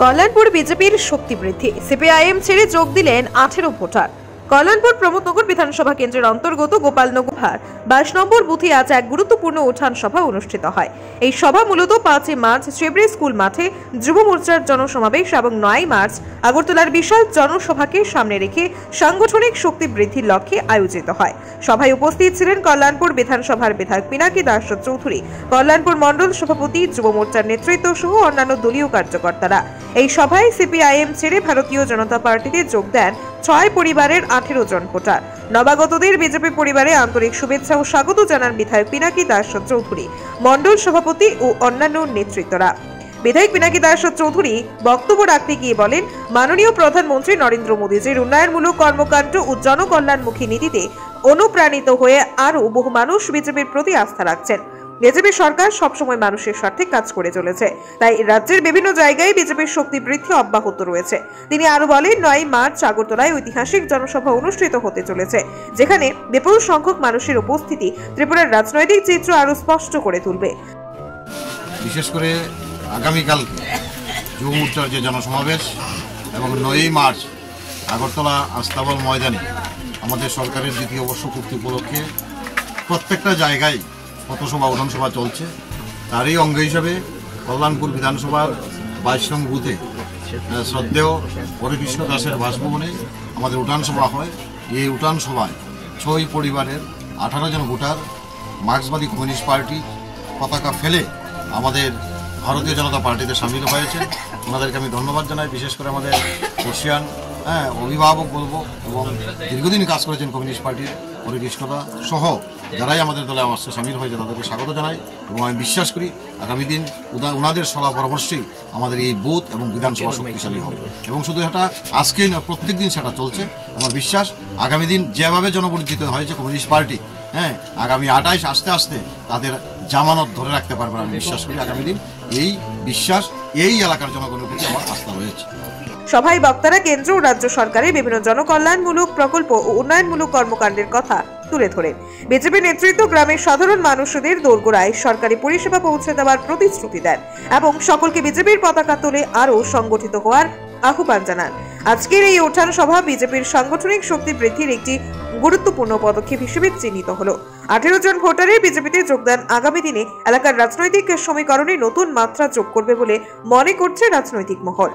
কল্যাণপুর বিজেপির শক্তি বৃদ্ধি। সিপিআইএম ছেড়ে যোগ দিলেন 18 ভোটার। কল্যাণপুর প্রমোদনগর বিধানসভা কেন্দ্রের অন্তর্গত গোপালনগর 22 নম্বর বুথে আজ এক গুরুত্বপূর্ণ উঠান সভা অনুষ্ঠিত হয়। এই সভা মূলত 5 মার্চ চেবড়ি স্কুল মাঠে যুব মোর্চার জনসমাবেশ এবং 9 মার্চ আগরতলার বিশাল জনসভাকে সামনে রেখে সাংগঠনিক শক্তি বৃদ্ধির লক্ষ্যে আয়োজিত হয়। সভায় উপস্থিত ছিলেন কল্যাণপুর বিধানসভার বিধায়ক পিনাকি দাস চৌধুরী, কল্যাণপুর মণ্ডল সভাপতি, যুব মোর্চার নেতৃত্ব সহ অন্যান্য দলীয় কার্যকর্তারা। এই সভায় সিপিআইএম ছেড়ে ভারতীয় জনতা পার্টিতে যোগ দেন 6 পরিবারের 18 জন ভোটার। নবাগতদের বিজেপি পরিবারে আন্তরিক শুভেচ্ছা ও স্বাগত জানান বিধায়ক পিনাকি দাস চৌধুরী, মণ্ডল সভাপতি ও অন্যান্য নেতৃত্বরা। বিধায়ক পিনাকি দাস চৌধুরী বক্তব্য রাখতে গিয়ে বলেন, মাননীয় প্রধানমন্ত্রী নরেন্দ্র মোদীজির উন্নয়নমূলক কর্মকাণ্ড ও জনকল্যাণমুখী নীতিতে অনুপ্রাণিত হয়ে আরও বহু মানুষ বিজেপির প্রতি আস্থা রাখছেন। বিজেপি সরকার সবসময় মানুষের স্বার্থে কাজ করে চলেছে, তাই রাজ্যের বিভিন্ন জায়গায় বিজেপির শক্তি বৃদ্ধি অব্যাহত রয়েছে। তিনি আরো বলেন, 9 মার্চ আগরতলায় ঐতিহাসিক জনসভা অনুষ্ঠিত হতে চলেছে, যেখানে বিপুল সংখ্যক মানুষের উপস্থিতি ত্রিপুরার রাজনৈতিক চিত্র আরো স্পষ্ট করে তুলবে। বিশেষ করে আগামীকাল যুব মোর্চার যে জনসমাবেশ এবং 9 মার্চ আগরতলা আস্তাবল ময়দানে আমাদের সরকারের দ্বিতীয় বর্ষপূর্তি উপলক্ষে প্রত্যেকটা জায়গায় পথসভা উঠানসভা চলছে। তারই অঙ্গ হিসাবে কল্যাণপুর বিধানসভার 22 নং বুথে শ্রদ্ধেয় হরেকৃষ্ণ দাসের বাসভবনে আমাদের উঠানসভা হয়। এই উঠানসভায় 6 পরিবারের 18 জন ভোটার মার্ক্সবাদী কমিউনিস্ট পার্টি পতাকা ফেলে আমাদের ভারতীয় জনতা পার্টিতে সামিল হয়েছে। ওনাদেরকে আমি ধন্যবাদ জানাই। বিশেষ করে আমাদের বর্ষিয়ান অভিভাবক বলবো এবং দীর্ঘদিন কাজ করেছেন কমিউনিস্ট পার্টির হরেকৃষ্ণদা সহ যারাই আমাদের দলে আমার সামিল হয়েছে তাদেরকে স্বাগত জানাই এবং আমি বিশ্বাস করি আগামী দিন ওনাদের সলা পরামর্শেই আমাদের এই বুথ এবং বিধানসভা শক্তিশালী হবে। এবং শুধু এটা আজকেই না, প্রত্যেক দিন সেটা চলছে। আমার বিশ্বাস আগামী দিন যেভাবে জনপরিচিত হয়েছে কমিউনিস্ট পার্টি, আগামী 28 আস্তে আস্তে তাদের জামানত ধরে রাখতে পারবে। আমি বিশ্বাস করি আগামী দিন এই বিশ্বাস এই এলাকার জনগণের প্রতি আমার আস্থা রয়েছে। সভায় বক্তারা কেন্দ্র ও রাজ্য সরকারের বিভিন্ন জনকল্যাণমূলক প্রকল্প ও উন্নয়নমূলক কর্মকাণ্ডের কথা তুলে ধরেন। বিজেপি নেতৃত্ব গ্রামের সাধারণ মানুষদের দোরগোড়ায় সরকারি পরিষেবা পৌঁছে দেওয়ার প্রতিশ্রুতি দেন এবং সকলকে বিজেপির পতাকা তুলে আরও সংগঠিত হওয়ার আহ্বান জানান। আজকের এই উঠান সভা বিজেপির সাংগঠনিক শক্তি বৃদ্ধির একটি গুরুত্বপূর্ণ পদক্ষেপ হিসেবে চিহ্নিত হলো। 18 জন ভোটারের বিজেপিতে যোগদান আগামী দিনে এলাকার রাজনৈতিক সমীকরণে নতুন মাত্রা যোগ করবে বলে মনে করছে রাজনৈতিক মহল।